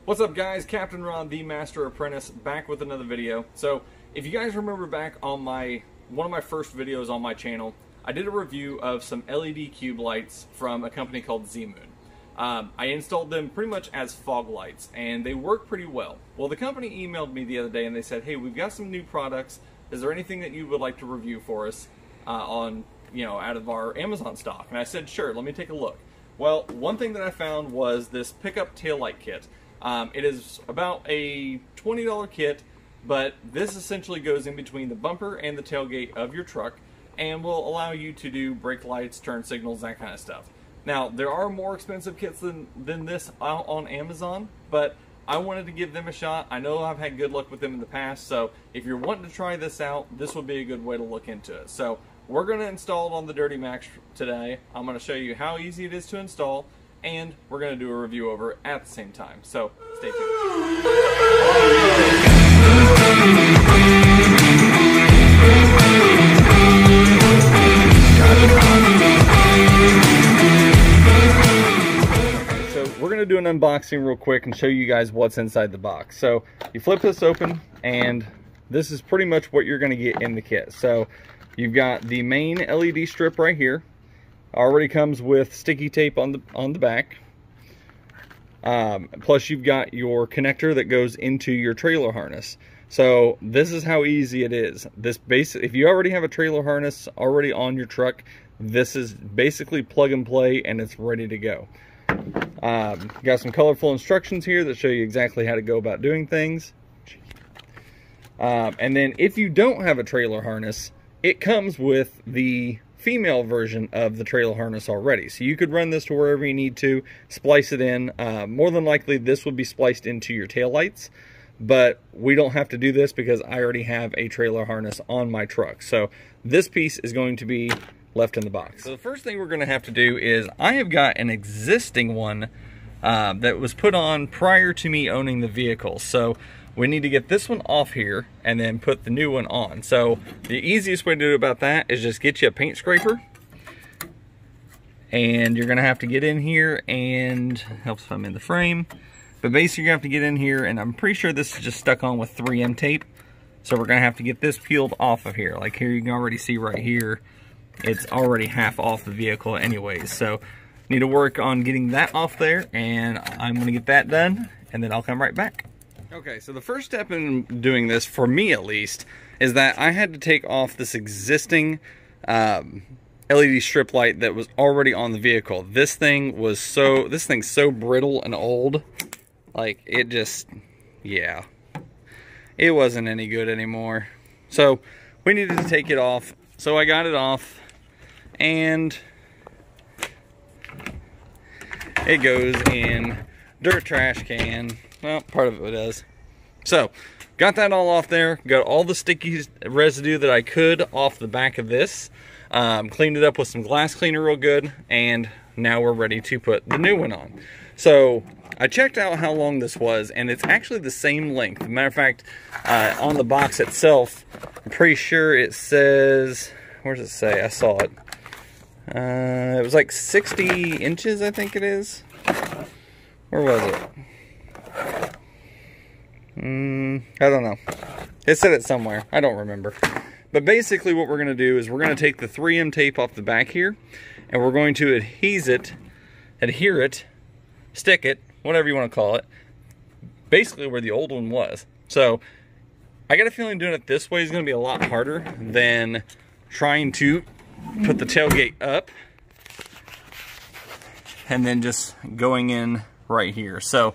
What's up guys, Captain Ron, the Master Apprentice, back with another video. So, if you guys remember back on one of my first videos on my channel, I did a review of some LED cube lights from a company called Zmoon. I installed them pretty much as fog lights, and they work pretty well. Well, the company emailed me the other day and they said, hey, we've got some new products. Is there anything that you would like to review for us out of our Amazon stock? And I said, sure, let me take a look. Well, one thing that I found was this pickup taillight kit. It is about a $20 kit, but this essentially goes in between the bumper and the tailgate of your truck and will allow you to do brake lights, turn signals, that kind of stuff. Now, there are more expensive kits than this out on Amazon, but I wanted to give them a shot. I know I've had good luck with them in the past, so if you're wanting to try this out, this would be a good way to look into it. So we're going to install it on the Dirty Max today. I'm going to show you how easy it is to install, and we're going to do a review over it at the same time. So stay tuned. So we're going to do an unboxing real quick and show you guys what's inside the box. So you flip this open, and this is pretty much what you're going to get in the kit. So you've got the main LED strip right here. Already comes with sticky tape on the back. Plus you've got your connector that goes into your trailer harness. So this is how easy it is. If you already have a trailer harness already on your truck, this is basically plug and play and it's ready to go. Got some colorful instructions here that show you exactly how to go about doing things. And then if you don't have a trailer harness, it comes with the female version of the trailer harness already. So you could run this to wherever you need to, splice it in. More than likely this will be spliced into your taillights, but we don't have to do this because I already have a trailer harness on my truck. So this piece is going to be left in the box. So the first thing we're going to have to do is I have got an existing one that was put on prior to me owning the vehicle. So we need to get this one off here and then put the new one on. So the easiest way to do about that is just get you a paint scraper. And you're gonna have to get in here, and helps if I'm in the frame. But basically you're gonna have to get in here, and I'm pretty sure this is just stuck on with 3M tape. So we're gonna have to get this peeled off of here. Like here you can already see right here, it's already half off the vehicle anyways. So need to work on getting that off there, and I'm gonna get that done, and then I'll come right back. Okay, so the first step in doing this, for me at least, is that I had to take off this existing LED strip light that was already on the vehicle. This thing's so brittle and old, like it just, yeah, it wasn't any good anymore. So we needed to take it off. So I got it off, and it goes in dirt trash can. Well, part of it does. So, got that all off there. Got all the sticky residue that I could off the back of this. Cleaned it up with some glass cleaner real good. And now we're ready to put the new one on. So, I checked out how long this was, and it's actually the same length. As a matter of fact, on the box itself, I'm pretty sure it says, where does it say? I saw it. It was like 60 inches, I think it is. Where was it? I don't know. It said it somewhere. I don't remember. But basically what we're going to do is we're going to take the 3M tape off the back here, and we're going to adhere it, stick it, whatever you want to call it, basically where the old one was. So I got a feeling doing it this way is going to be a lot harder than trying to put the tailgate up and then just going in right here. So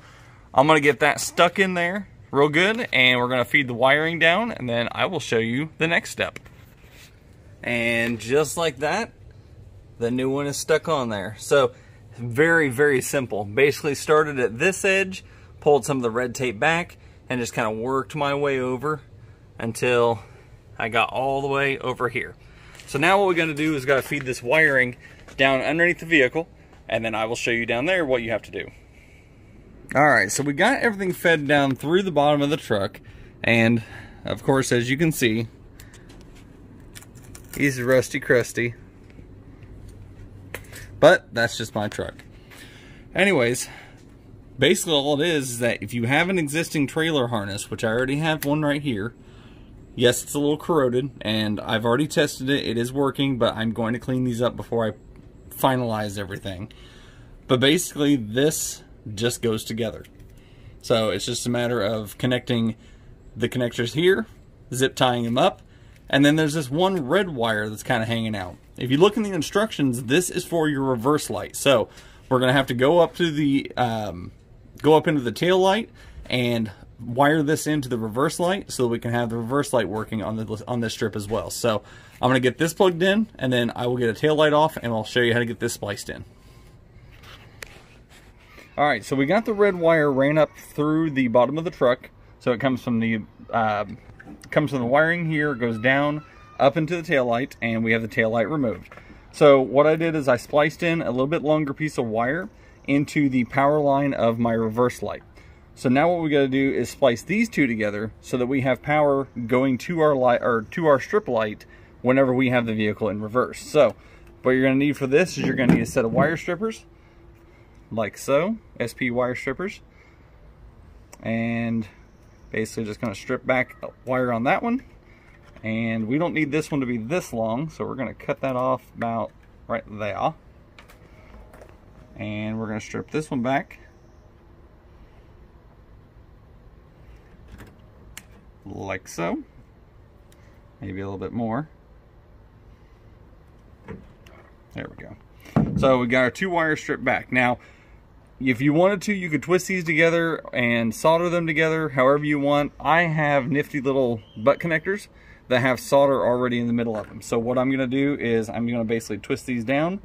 I'm going to get that stuck in there real good, and we're going to feed the wiring down, and then I will show you the next step. And just like that, the new one is stuck on there. So very, very simple. Basically started at this edge, pulled some of the red tape back, and just kind of worked my way over until I got all the way over here. So now what we're going to do is got to feed this wiring down underneath the vehicle, and then I will show you down there what you have to do. Alright, so we got everything fed down through the bottom of the truck, and of course, as you can see, he's rusty crusty, but that's just my truck. Anyways, basically all it is that if you have an existing trailer harness, which I already have one right here, yes, it's a little corroded, and I've already tested it. It is working, but I'm going to clean these up before I finalize everything. But basically, this just goes together. So it's just a matter of connecting the connectors here, zip tying them up, and then there's this one red wire that's kind of hanging out. If you look in the instructions, this is for your reverse light. So we're going to have to go up to the go up into the tail light and wire this into the reverse light so that we can have the reverse light working on this strip as well. So I'm going to get this plugged in, and then I will get a tail light off, and I'll show you how to get this spliced in. Alright, so we got the red wire ran up through the bottom of the truck. So it comes from the wiring here, goes down up into the tail light, and we have the tail light removed. So what I did is I spliced in a little bit longer piece of wire into the power line of my reverse light. So now what we got to do is splice these two together so that we have power going to our light, or to our strip light, whenever we have the vehicle in reverse. So what you're going to need for this is you're going to need a set of wire strippers, like so, SP wire strippers, and basically just going to strip back a wire on that one. And we don't need this one to be this long, so we're going to cut that off about right there. And we're going to strip this one back like so, maybe a little bit more. There we go. So we got our two wires stripped back. Now if you wanted to, you could twist these together and solder them together however you want. I have nifty little butt connectors that have solder already in the middle of them. So what I'm going to do is I'm going to basically twist these down,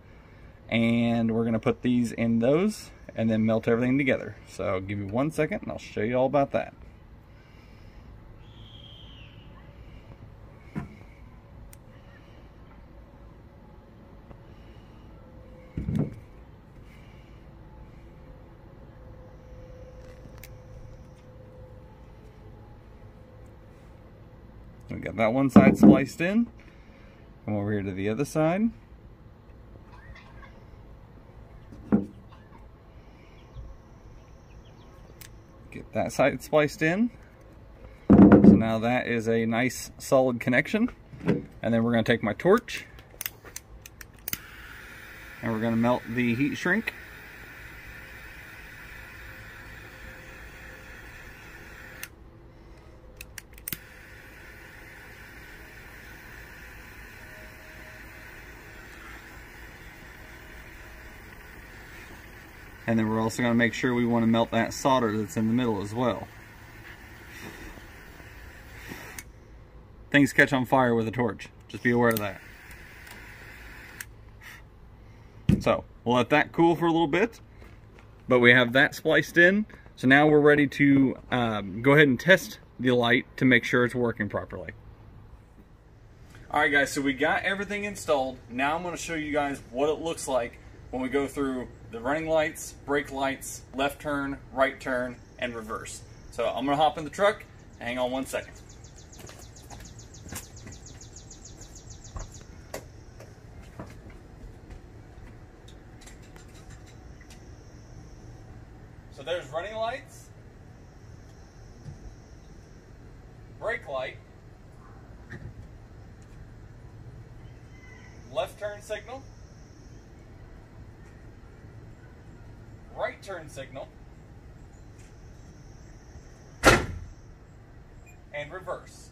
and we're going to put these in those and then melt everything together. So give me 1 second and I'll show you all about that. We got that one side spliced in. Come over here to the other side. Get that side spliced in. So now that is a nice solid connection. And then we're going to take my torch and we're going to melt the heat shrink. And then we're also going to make sure we want to melt that solder that's in the middle as well. Things catch on fire with a torch. Just be aware of that. So we'll let that cool for a little bit. But we have that spliced in. So now we're ready to go ahead and test the light to make sure it's working properly. Alright guys, so we got everything installed. Now I'm going to show you guys what it looks like when we go through the running lights, brake lights, left turn, right turn, and reverse. So I'm going to hop in the truck. Hang on 1 second. So there's running lights, brake light, left turn signal, right turn signal, and reverse.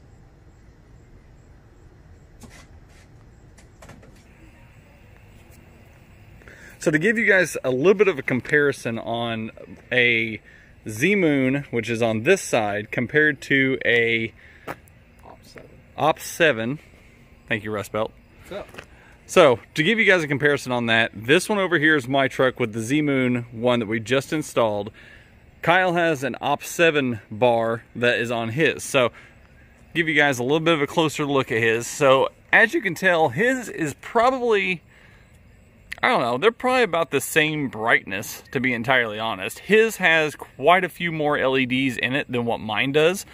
So to give you guys a little bit of a comparison on a Zmoon, which is on this side, compared to a Op7. Thank you, Rust Belt. What's up? So, to give you guys a comparison on that, this one over here is my truck with the Zmoon one that we just installed. Kyle has an Op7 bar that is on his. So, give you guys a little bit of a closer look at his. So, as you can tell, his is probably, I don't know, they're probably about the same brightness, to be entirely honest. His has quite a few more LEDs in it than what mine does.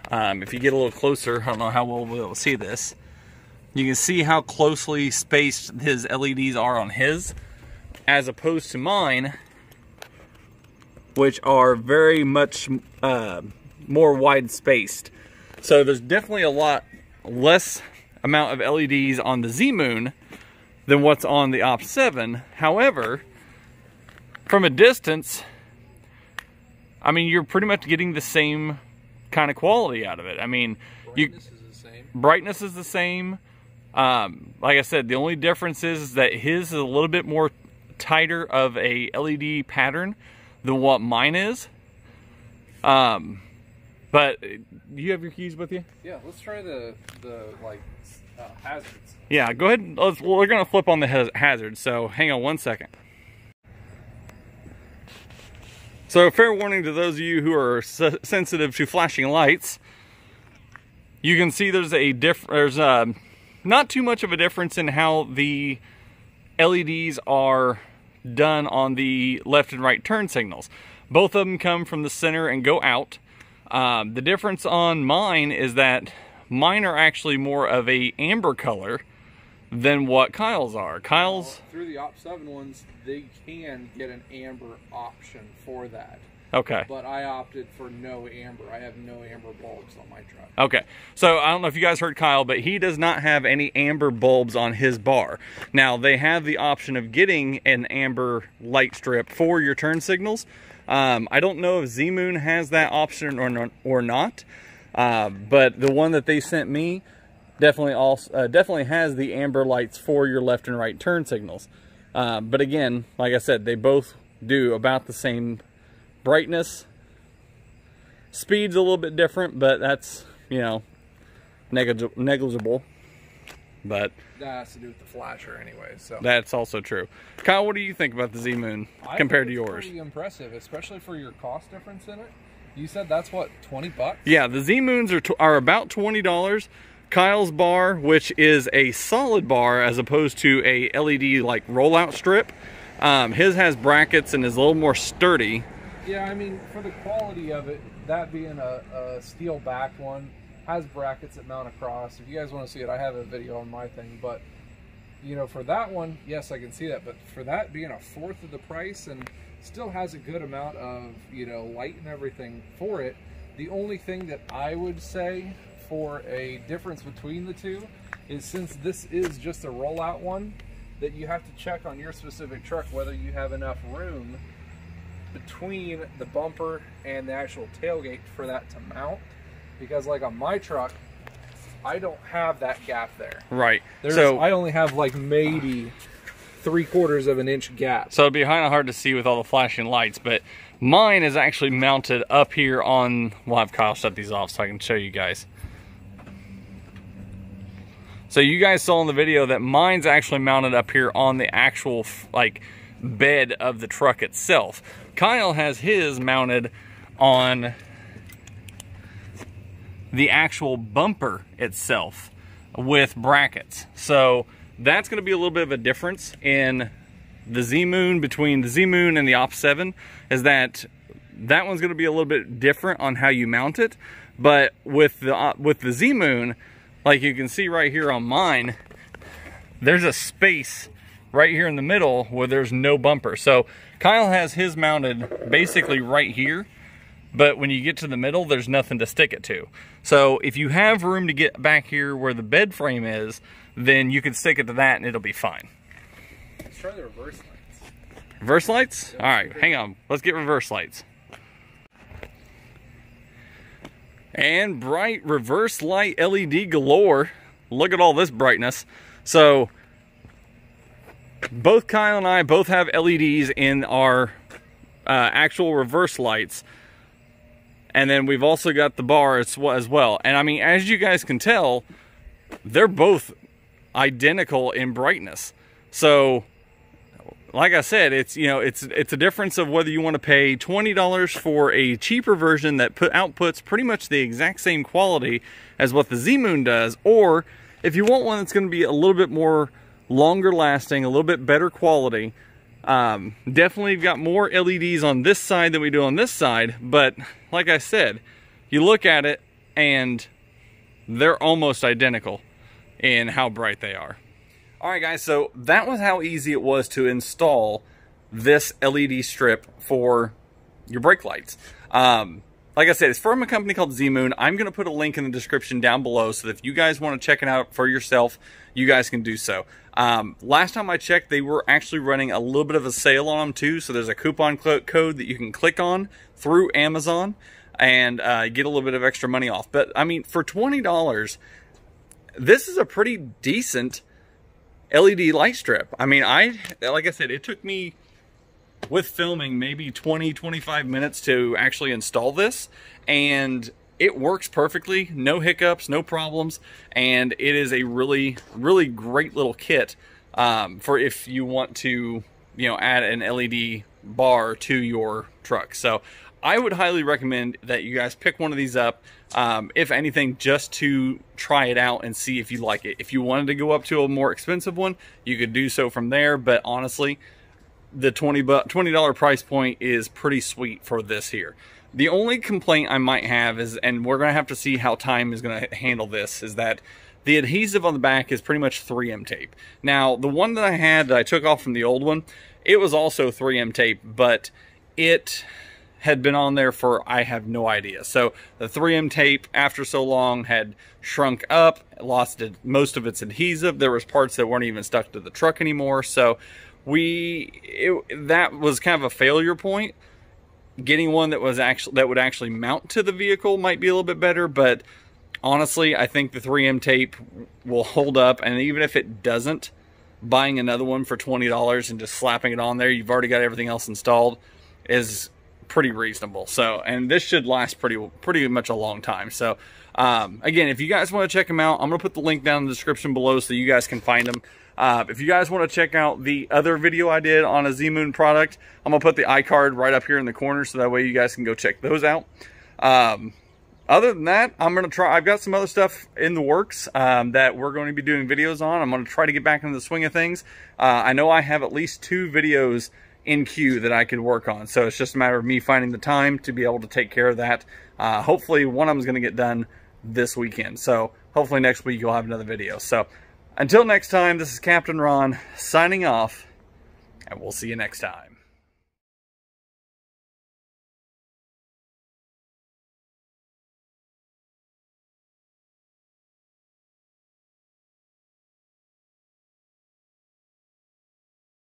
If you get a little closer, I don't know how well we'll be able to see this. You can see how closely spaced his LEDs are on his, as opposed to mine. which are very much more wide spaced. So there's definitely a lot less amount of LEDs on the Zmoon than what's on the Op 7. However, from a distance, I mean, you're pretty much getting the same kind of quality out of it. I mean, brightness is the same. Brightness is the same. Like I said, the only difference is that his is a little bit more tighter of a LED pattern than what mine is. But you have your keys with you? Yeah, let's try the hazards. Yeah, go ahead. We're gonna flip on the hazards. So hang on one second. So fair warning to those of you who are sensitive to flashing lights. You can see there's not too much of a difference in how the LEDs are done on the left and right turn signals. Both of them come from the center and go out. The difference on mine is that mine are actually more of a amber color than what Kyle's are. Kyle's... Through the Op 7 ones, they can get an amber option for that. Okay. But I opted for no amber. I have no amber bulbs on my truck. Okay. So I don't know if you guys heard Kyle, but he does not have any amber bulbs on his bar. Now, they have the option of getting an amber light strip for your turn signals. I don't know if Zmoon has that option or not. But the one that they sent me definitely has the amber lights for your left and right turn signals. But again, like I said, they both do about the same brightness. Speed's a little bit different, but that's, you know, negligible. But that has to do with the flasher anyway, so that's also true. Kyle, what do you think about the Zmoon compared to yours? Pretty impressive, especially for your cost difference in it. You said that's what, 20 bucks? Yeah, the Zmoons are about $20. Kyle's bar, which is a solid bar as opposed to a LED like rollout strip, his has brackets and is a little more sturdy. Yeah, I mean, for the quality of it, that being a steel back one, has brackets that mount across. If you guys want to see it, I have a video on my thing, but you know, for that one, yes, I can see that, but for that being a fourth of the price and still has a good amount of, you know, light and everything for it, the only thing that I would say for a difference between the two is, since this is just a rollout one, that you have to check on your specific truck whether you have enough room between the bumper and the actual tailgate for that to mount. Because like on my truck, I don't have that gap there. Right. So I only have like maybe 3/4 of an inch gap. So it'd be kind of hard to see with all the flashing lights, but mine is actually mounted up here on, we'll have Kyle shut these off so I can show you guys. So you guys saw in the video that mine's actually mounted up here on the actual like bed of the truck itself. Kyle has his mounted on the actual bumper itself with brackets. So that's going to be a little bit of a difference in the Zmoon, between the Zmoon and the Op 7, is that one's going to be a little bit different on how you mount it. But with the Zmoon, like you can see right here on mine, there's a space right here in the middle where there's no bumper. So Kyle has his mounted basically right here, but when you get to the middle, there's nothing to stick it to. So if you have room to get back here where the bed frame is, then you can stick it to that and it'll be fine. Let's try the reverse lights. Reverse lights? All right, hang on. Let's get reverse lights. And bright reverse light LED galore. Look at all this brightness. So both Kyle and I both have LEDs in our actual reverse lights. And then we've also got the bar as well. And I mean, as you guys can tell, they're both identical in brightness. So like I said, it's, you know, it's a difference of whether you want to pay $20 for a cheaper version that outputs pretty much the exact same quality as what the Zmoon does, or if you want one that's going to be a little bit more longer lasting, a little bit better quality. Definitely got more LEDs on this side than we do on this side, but like I said, you look at it and they're almost identical in how bright they are. Alright guys, so that was how easy it was to install this LED strip for brake lights. Like I said, it's from a company called Zmoon. I'm going to put a link in the description down below so that if you guys want to check it out for yourself, you guys can do so. Last time I checked, they were actually running a little bit of a sale on them too. So there's a coupon code that you can click on through Amazon and get a little bit of extra money off. But I mean, for $20, this is a pretty decent LED light strip. I mean, like I said, it took me, with filming, maybe 20-25 minutes to actually install this, and it works perfectly. No hiccups, no problems, and it is a really great little kit for if you want to, you know, add an LED bar to your truck. So I would highly recommend that you guys pick one of these up, if anything, just to try it out and see if you like it. If you wanted to go up to a more expensive one, you could do so from there, but honestly, the $20 price point is pretty sweet for this here. The only complaint I might have is, and we're going to have to see how time is going to handle this, is that the adhesive on the back is pretty much 3M tape. Now, the one that I had that I took off from the old one, it was also 3M tape, but it had been on there for, I have no idea. So the 3M tape, after so long, had shrunk up, lost most of its adhesive. There was parts that weren't even stuck to the truck anymore. So that was kind of a failure point. Getting one that would actually mount to the vehicle might be a little bit better, but honestly, I think the 3M tape will hold up, and even if it doesn't, buying another one for $20 and just slapping it on there, you've already got everything else installed, is pretty reasonable. So, and this should last pretty much a long time. So again, if you guys want to check them out, I'm gonna put the link down in the description below so you guys can find them. If you guys want to check out the other video I did on a Zmoon product, I'm going to put the iCard right up here in the corner so that way you guys can go check those out. Other than that, I've got some other stuff in the works that we're going to be doing videos on. I'm going to try to get back into the swing of things. I know I have at least 2 videos in queue that I could work on, so it's just a matter of me finding the time to be able to take care of that. Hopefully one of them is going to get done this weekend, so hopefully next week you'll have another video. So until next time, this is Captain Ron signing off, and we'll see you next time.